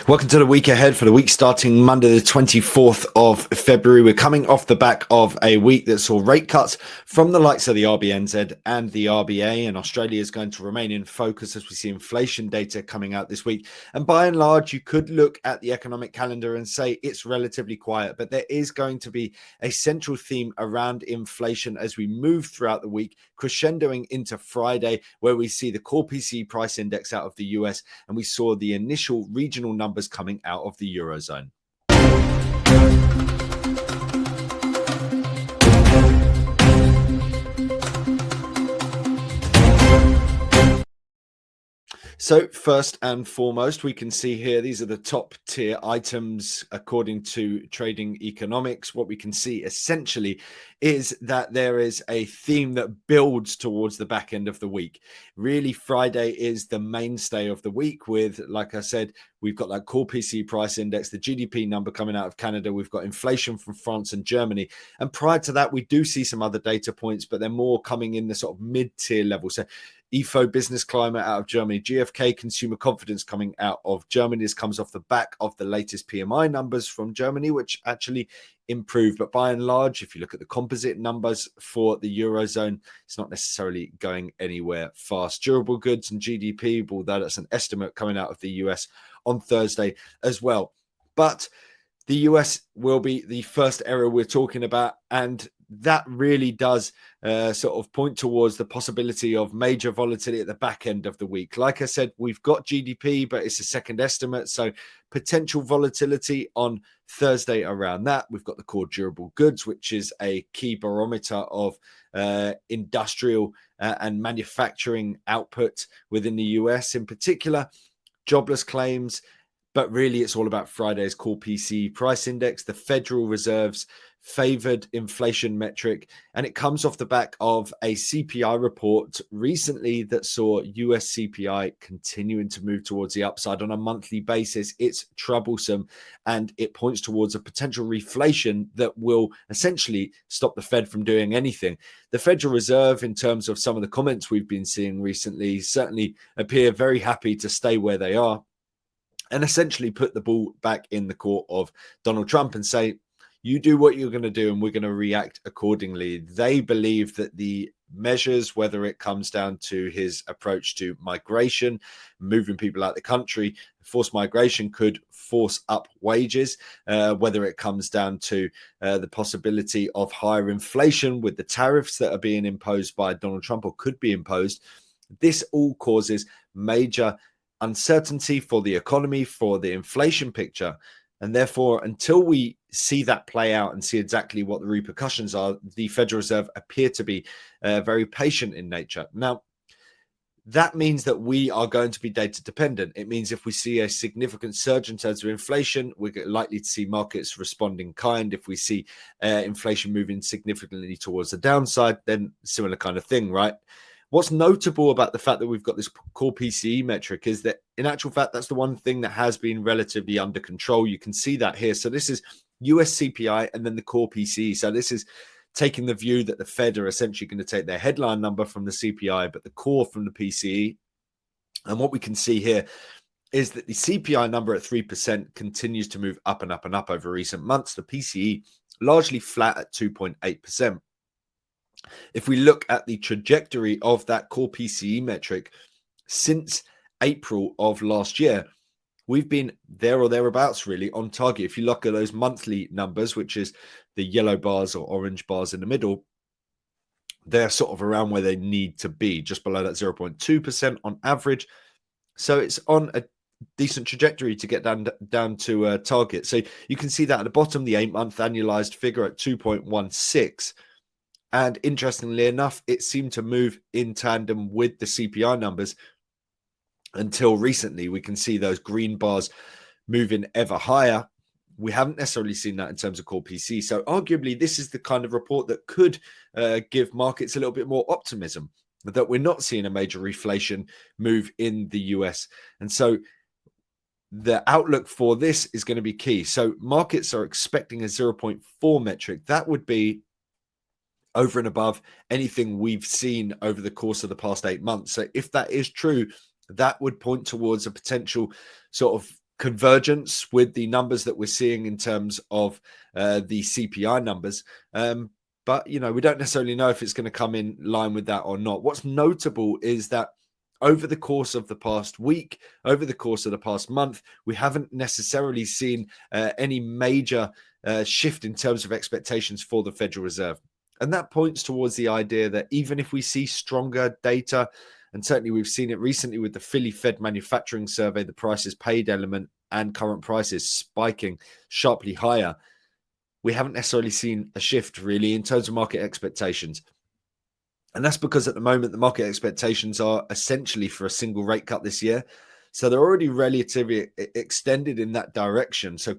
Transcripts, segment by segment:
Welcome to the week ahead for the week starting Monday, the 24th of February. We're coming off the back of a week that saw rate cuts from the likes of the RBNZ and the RBA, and Australia is going to remain in focus as we see inflation data coming out this week. And by and large, you could look at the economic calendar and say it's relatively quiet, but there is going to be a central theme around inflation as we move throughout the week, crescendoing into Friday, where we see the core PCE price index out of the US, and we saw the initial regional numbers coming out of the Eurozone. So first and foremost, we can see here, these are the top tier items according to Trading Economics. What we can see essentially is that there is a theme that builds towards the back end of the week. Really, Friday is the mainstay of the week with, like I said, we've got that core PCE price index, the GDP number coming out of Canada. We've got inflation from France and Germany. And prior to that, we do see some other data points, but they're more coming in the sort of mid-tier level. So IFO business climate out of Germany, GfK consumer confidence coming out of Germany. This comes off the back of the latest PMI numbers from Germany, which actually improved. But by and large, if you look at the composite numbers for the Eurozone, it's not necessarily going anywhere fast. Durable goods and GDP, although that's an estimate coming out of the US on Thursday as well. But the US will be the first area we're talking about, and that really does sort of point towards the possibility of major volatility at the back end of the week. Like I said, we've got GDP, but it's a second estimate, so potential volatility on Thursday around that. We've got the core durable goods, which is a key barometer of industrial and manufacturing output within the US in particular, jobless claims. But really, it's all about Friday's core PCE price index, the Federal Reserve's favored inflation metric. And it comes off the back of a CPI report recently that saw US CPI continuing to move towards the upside on a monthly basis. It's troublesome, and it points towards a potential reflation that will essentially stop the Fed from doing anything. The Federal Reserve, in terms of some of the comments we've been seeing recently, certainly appear very happy to stay where they are and essentially put the ball back in the court of Donald Trump and say, you do what you're going to do and we're going to react accordingly. They believe that the measures, whether it comes down to his approach to migration, moving people out of the country, forced migration could force up wages, whether it comes down to the possibility of higher inflation with the tariffs that are being imposed by Donald Trump or could be imposed. This all causes major uncertainty for the economy, for the inflation picture. And therefore, until we see that play out and see exactly what the repercussions are, the Federal Reserve appear to be very patient in nature. Now, that means that we are going to be data dependent. It means if we see a significant surge in terms of inflation, we're likely to see markets respond in kind. If we see inflation moving significantly towards the downside, then similar kind of thing, right? What's notable about the fact that we've got this core PCE metric is that in actual fact, that's the one thing that has been relatively under control. You can see that here. So this is US CPI and then the core PCE. So this is taking the view that the Fed are essentially going to take their headline number from the CPI, but the core from the PCE. And what we can see here is that the CPI number at 3% continues to move up and up and up over recent months. The PCE largely flat at 2.8%. If we look at the trajectory of that core PCE metric since April of last year, we've been there or thereabouts really on target. If you look at those monthly numbers, which is the yellow bars or orange bars in the middle, they're sort of around where they need to be, just below that 0.2% on average. So it's on a decent trajectory to get down to target. So you can see that at the bottom, the 8-month annualized figure at 2.16. And interestingly enough, it seemed to move in tandem with the CPI numbers until recently. We can see those green bars moving ever higher. We haven't necessarily seen that in terms of core PC. So arguably, this is the kind of report that could give markets a little bit more optimism that we're not seeing a major reflation move in the US. And so the outlook for this is going to be key. So markets are expecting a 0.4 metric. That would be over and above anything we've seen over the course of the past 8 months. So if that is true, that would point towards a potential sort of convergence with the numbers that we're seeing in terms of the CPI numbers. But, we don't necessarily know if it's going to come in line with that or not. What's notable is that over the course of the past week, over the course of the past month, we haven't necessarily seen any major shift in terms of expectations for the Federal Reserve. And that points towards the idea that even if we see stronger data, and certainly we've seen it recently with the Philly Fed manufacturing survey, the prices paid element and current prices spiking sharply higher, we haven't necessarily seen a shift really in terms of market expectations. And that's because at the moment, the market expectations are essentially for a single rate cut this year. So they're already relatively extended in that direction. So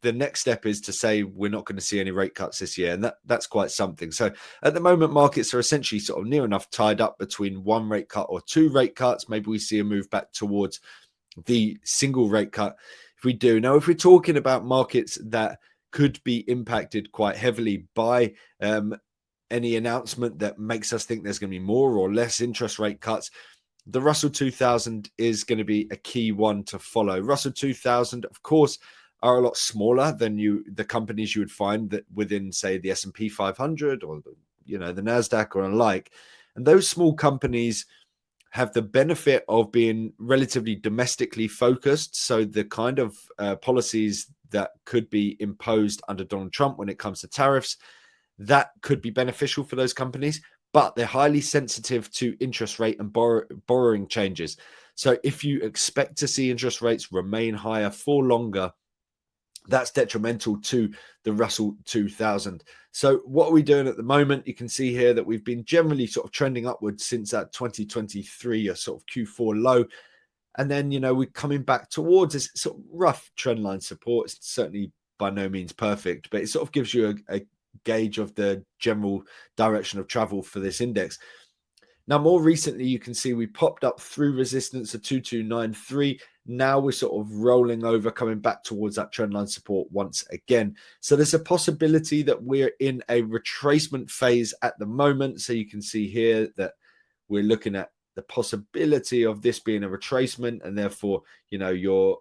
the next step is to say we're not going to see any rate cuts this year. And that's quite something. So at the moment, markets are essentially sort of near enough tied up between one rate cut or two rate cuts. Maybe we see a move back towards the single rate cut if we do. Now, if we're talking about markets that could be impacted quite heavily by any announcement that makes us think there's going to be more or less interest rate cuts, the Russell 2000 is going to be a key one to follow. Russell 2000, of course, are a lot smaller than the companies you would find that within, say, the S&P 500 or the NASDAQ or alike. And those small companies have the benefit of being relatively domestically focused. So the kind of policies that could be imposed under Donald Trump when it comes to tariffs, that could be beneficial for those companies, but they're highly sensitive to interest rate and borrowing changes. So if you expect to see interest rates remain higher for longer, that's detrimental to the Russell 2000. So what are we doing at the moment? You can see here that we've been generally sort of trending upwards since that 2023 sort of Q4 low. And then, we're coming back towards this sort of rough trend line support. It's certainly by no means perfect, but it sort of gives you a gauge of the general direction of travel for this index. Now, more recently, you can see we popped up through resistance of 2293. Now we're sort of rolling over, coming back towards that trendline support once again. So there's a possibility that we're in a retracement phase at the moment. So you can see here that we're looking at the possibility of this being a retracement, and therefore, your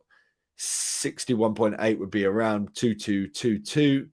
61.8 would be around 2222.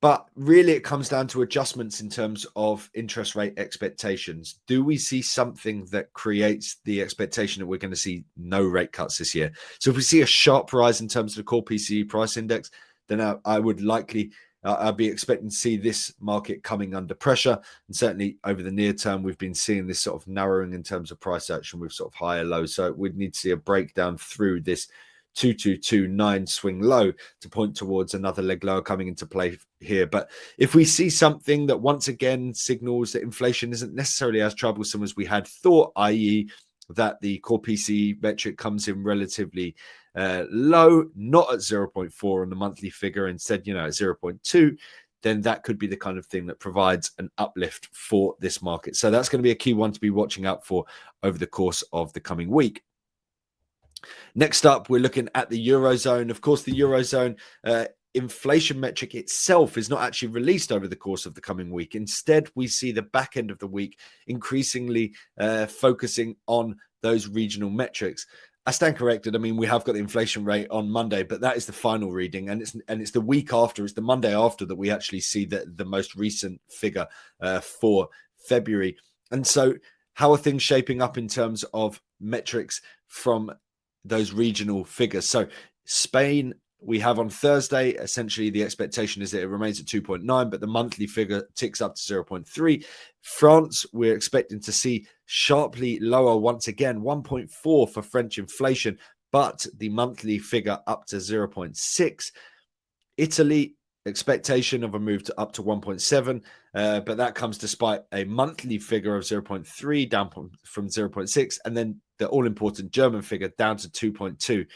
But really, it comes down to adjustments in terms of interest rate expectations. Do we see something that creates the expectation that we're going to see no rate cuts this year? So if we see a sharp rise in terms of the core PCE price index, then I would likely, I'd be expecting to see this market coming under pressure. And certainly over the near term, we've been seeing this sort of narrowing in terms of price action with sort of higher lows. So we'd need to see a breakdown through this 2229 swing low to point towards another leg lower coming into play here. But if we see something that once again signals that inflation isn't necessarily as troublesome as we had thought, i.e. that the core PCE metric comes in relatively low, not at 0.4 on the monthly figure, instead, at 0.2, then that could be the kind of thing that provides an uplift for this market. So that's going to be a key one to be watching out for over the course of the coming week. Next up, we're looking at the Eurozone. Of course, the Eurozone inflation metric itself is not actually released over the course of the coming week. Instead, we see the back end of the week increasingly focusing on those regional metrics. I stand corrected. I mean, we have got the inflation rate on Monday, but that is the final reading, and it's the week after, it's the Monday after that we actually see the most recent figure for February. And so, how are things shaping up in terms of metrics from those regional figures? So Spain, we have on Thursday, essentially the expectation is that it remains at 2.9, but the monthly figure ticks up to 0.3. France, we're expecting to see sharply lower once again, 1.4 for French inflation, but the monthly figure up to 0.6. Italy, expectation of a move to up to 1.7, but that comes despite a monthly figure of 0.3 down from 0.6, and then the all-important German figure down to 2.2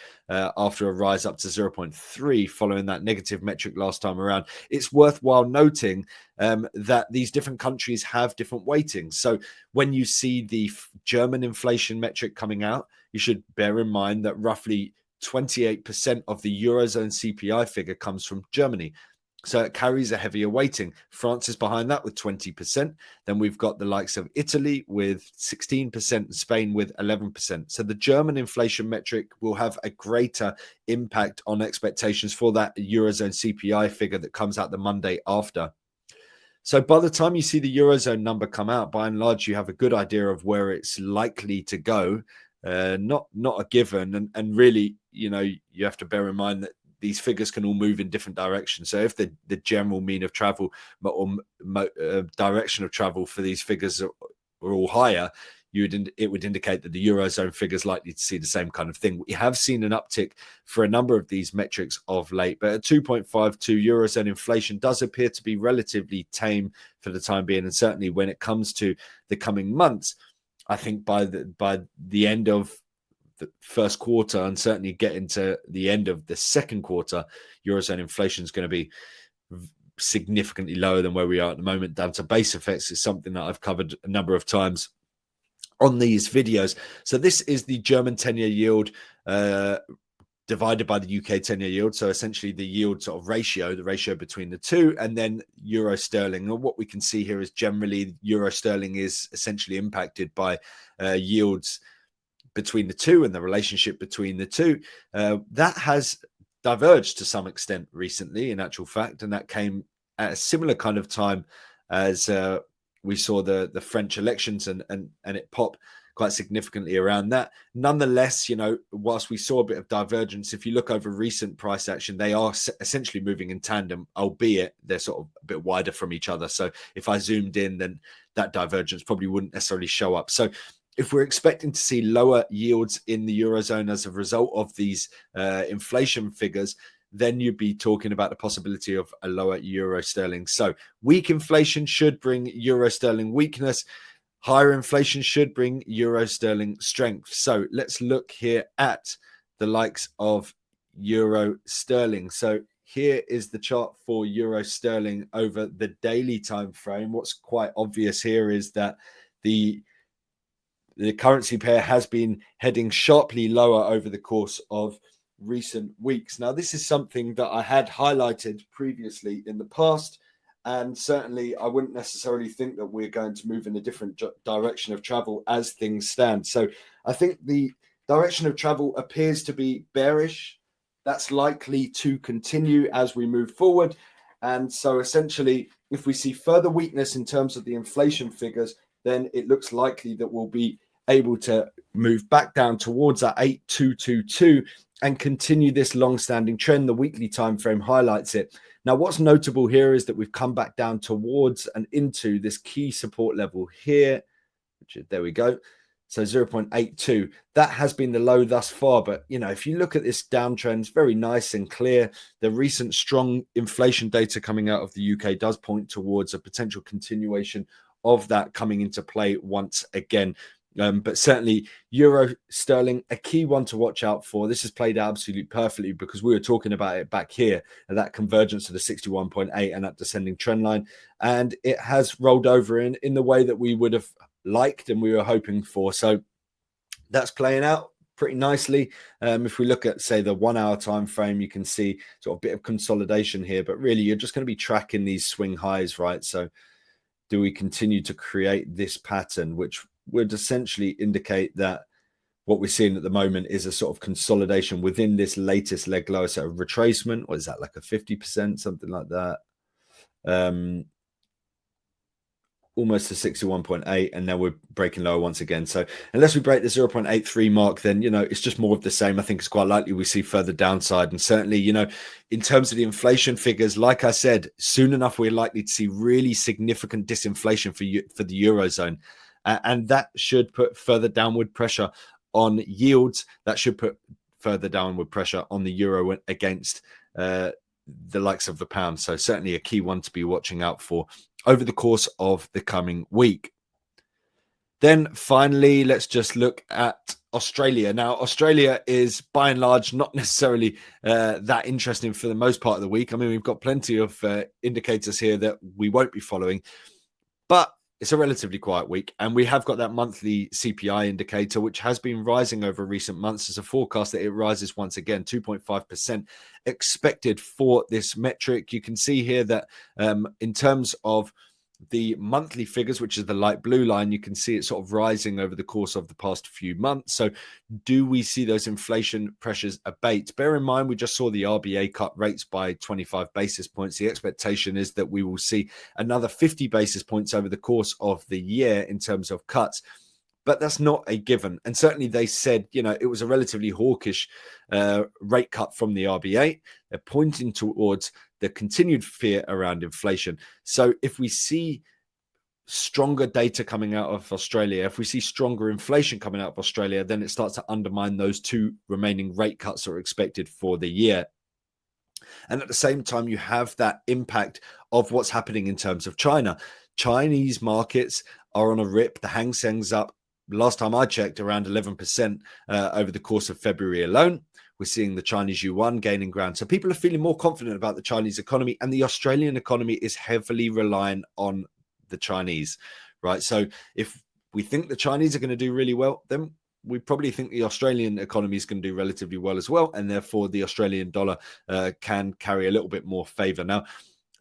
after a rise up to 0.3 following that negative metric last time around. It's worthwhile noting that these different countries have different weightings. So when you see the German inflation metric coming out, you should bear in mind that roughly 28% of the Eurozone CPI figure comes from Germany. So it carries a heavier weighting. France is behind that with 20%. Then we've got the likes of Italy with 16% and Spain with 11%. So the German inflation metric will have a greater impact on expectations for that Eurozone CPI figure that comes out the Monday after. So by the time you see the Eurozone number come out, by and large, you have a good idea of where it's likely to go. Not a given. And really, you have to bear in mind that these figures can all move in different directions. So if the general mean of travel or direction of travel for these figures are all higher, it would indicate that the Eurozone figure is likely to see the same kind of thing. We have seen an uptick for a number of these metrics of late, but at 2.52, Eurozone inflation does appear to be relatively tame for the time being. And certainly when it comes to the coming months, I think by the end of the first quarter and certainly get into the end of the second quarter, Eurozone inflation is going to be significantly lower than where we are at the moment. Down to base effects is something that I've covered a number of times on these videos. So this is the German 10-year yield divided by the UK 10-year yield. So essentially the yield sort of ratio, the ratio between the two, and then euro sterling. And what we can see here is generally euro sterling is essentially impacted by yields between the two and the relationship between the two. That has diverged to some extent recently, in actual fact, and that came at a similar kind of time as we saw the French elections and it popped quite significantly around that. Nonetheless, whilst we saw a bit of divergence, if you look over recent price action, they are essentially moving in tandem, albeit they're sort of a bit wider from each other. So if I zoomed in, then that divergence probably wouldn't necessarily show up. So if we're expecting to see lower yields in the Eurozone as a result of these inflation figures, then you'd be talking about the possibility of a lower euro sterling. So weak inflation should bring euro sterling weakness. Higher inflation should bring euro sterling strength. So let's look here at the likes of euro sterling. So here is the chart for euro sterling over the daily time frame. What's quite obvious here is that the currency pair has been heading sharply lower over the course of recent weeks. Now, this is something that I had highlighted previously in the past, and certainly I wouldn't necessarily think that we're going to move in a different direction of travel as things stand. So I think the direction of travel appears to be bearish. That's likely to continue as we move forward. And so essentially, if we see further weakness in terms of the inflation figures, then it looks likely that we'll be able to move back down towards that 8222 and continue this long-standing trend. The weekly time frame highlights it. Now, what's notable here is that we've come back down towards and into this key support level here, which is, there we go. So 0.82, that has been the low thus far. But, if you look at this downtrend, it's very nice and clear. The recent strong inflation data coming out of the UK does point towards a potential continuation of that coming into play once again. But certainly euro sterling, a key one to watch out for. This has played out absolutely perfectly because we were talking about it back here, that convergence of the 61.8 and that descending trend line. And it has rolled over in the way that we would have liked and we were hoping for. So that's playing out pretty nicely. If we look at, say, the 1 hour time frame, you can see sort of a bit of consolidation here, but really you're just going to be tracking these swing highs, right? So do we continue to create this pattern, which would essentially indicate that what we're seeing at the moment is a sort of consolidation within this latest leg lower, so a retracement? Or is that like a 50%, something like that? Almost to 61.8, and now we're breaking lower once again. So unless we break the 0.83 mark, then it's just more of the same. I think it's quite likely we see further downside. And certainly, in terms of the inflation figures, like I said, soon enough we're likely to see really significant disinflation for the Eurozone. And that should put further downward pressure on yields. That should put further downward pressure on the euro against the likes of the pound. So certainly a key one to be watching out for over the course of the coming week. Then finally, let's just look at Australia. Now, Australia is by and large not necessarily that interesting for the most part of the week. I mean, we've got plenty of indicators here that we won't be following. But it's a relatively quiet week, and we have got that monthly CPI indicator, which has been rising over recent months. As a forecast that it rises once again, 2.5% expected for this metric. You can see here that in terms of the monthly figures, which is the light blue line, you can see it sort of rising over the course of the past few months. So do we see those inflation pressures abate? Bear in mind, we just saw the RBA cut rates by 25 basis points. The expectation is that we will see another 50 basis points over the course of the year in terms of cuts. But that's not a given. And certainly they said, it was a relatively hawkish rate cut from the RBA. They're pointing towards the continued fear around inflation. So if we see stronger data coming out of Australia, if we see stronger inflation coming out of Australia, then it starts to undermine those two remaining rate cuts that are expected for the year. And at the same time, you have that impact of what's happening in terms of China. Chinese markets are on a rip. The Hang Seng's up, last time I checked, around 11% over the course of February alone. We're seeing the Chinese yuan gaining ground. So people are feeling more confident about the Chinese economy, and the Australian economy is heavily reliant on the Chinese, right? So if we think the Chinese are going to do really well, then we probably think the Australian economy is going to do relatively well as well. And therefore the Australian dollar can carry a little bit more favor. Now,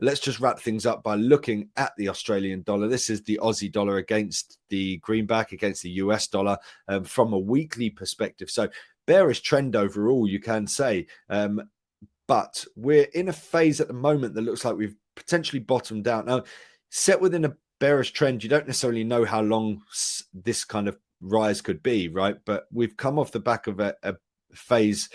let's just wrap things up by looking at the Australian dollar. This is the Aussie dollar against the greenback, against the US dollar from a weekly perspective. So bearish trend overall, you can say. But we're in a phase at the moment that looks like we've potentially bottomed out. Now, set within a bearish trend, you don't necessarily know how long this kind of rise could be, right? But we've come off the back of a phase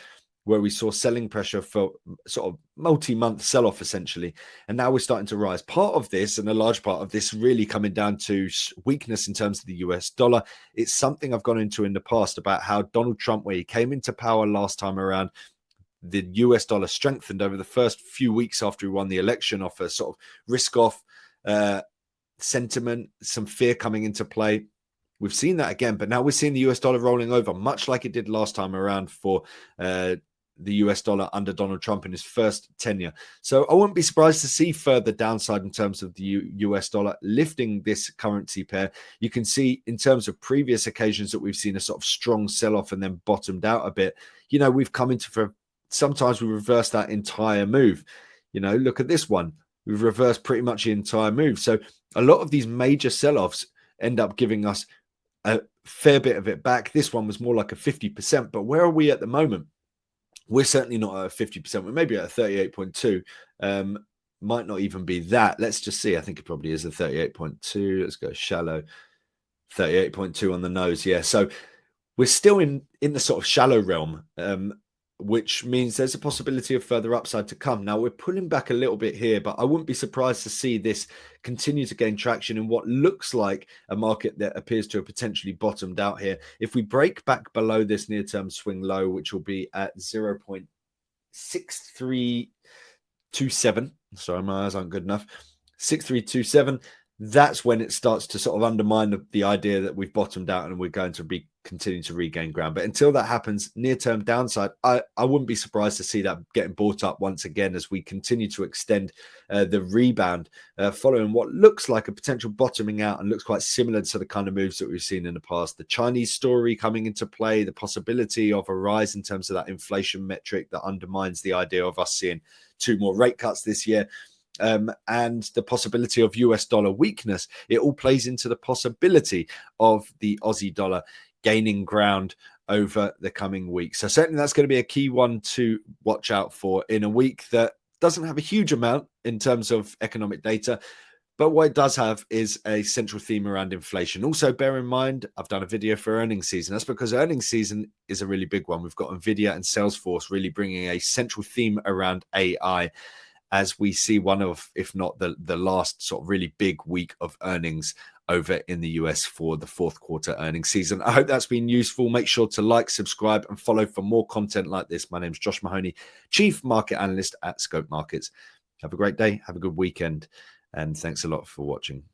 where we saw selling pressure for sort of multi-month sell-off essentially, and now we're starting to rise. Part of this, and a large part of this, really coming down to weakness in terms of the US dollar. It's something I've gone into in the past about how Donald Trump, where he came into power last time around, the US dollar strengthened over the first few weeks after he won the election off a sort of risk-off sentiment, some fear coming into play. We've seen that again, but now we're seeing the US dollar rolling over, much like it did last time around for the US dollar under Donald Trump in his first tenure. So I wouldn't be surprised to see further downside in terms of the US dollar lifting this currency pair. You can see in terms of previous occasions that we've seen a sort of strong sell-off and then bottomed out a bit. We've come into, sometimes we reverse that entire move. Look at this one. We've reversed pretty much the entire move. So a lot of these major sell-offs end up giving us a fair bit of it back. This one was more like a 50%, but where are we at the moment? We're certainly not at a 50%. We're maybe at a 38.2. Might not even be that. Let's just see. I think it probably is a 38.2. Let's go shallow. 38.2 on the nose. Yeah. So we're still in the sort of shallow realm, which means there's a possibility of further upside to come. Now, we're pulling back a little bit here, but I wouldn't be surprised to see this continue to gain traction in what looks like a market that appears to have potentially bottomed out here. If we break back below this near-term swing low, which will be at 0.6327, sorry, my eyes aren't good enough, 6327, that's when it starts to sort of undermine the idea that we've bottomed out and we're going to be continuing to regain ground. But until that happens, near-term downside, I wouldn't be surprised to see that getting bought up once again as we continue to extend the rebound following what looks like a potential bottoming out and looks quite similar to the kind of moves that we've seen in the past. The Chinese story coming into play, the possibility of a rise in terms of that inflation metric that undermines the idea of us seeing 2 more rate cuts this year. And the possibility of US dollar weakness, it all plays into the possibility of the Aussie dollar gaining ground over the coming weeks. So certainly that's going to be a key one to watch out for in a week that doesn't have a huge amount in terms of economic data, but what it does have is a central theme around inflation. Also, bear in mind, I've done a video for earnings season. That's because earnings season is a really big one. We've got Nvidia and Salesforce really bringing a central theme around AI, as we see one of, if not the last sort of really big week of earnings over in the US for the 4th quarter earnings season. I hope that's been useful. Make sure to like, subscribe, and follow for more content like this. My name is Josh Mahony, Chief Market Analyst at Scope Markets. Have a great day. Have a good weekend. And thanks a lot for watching.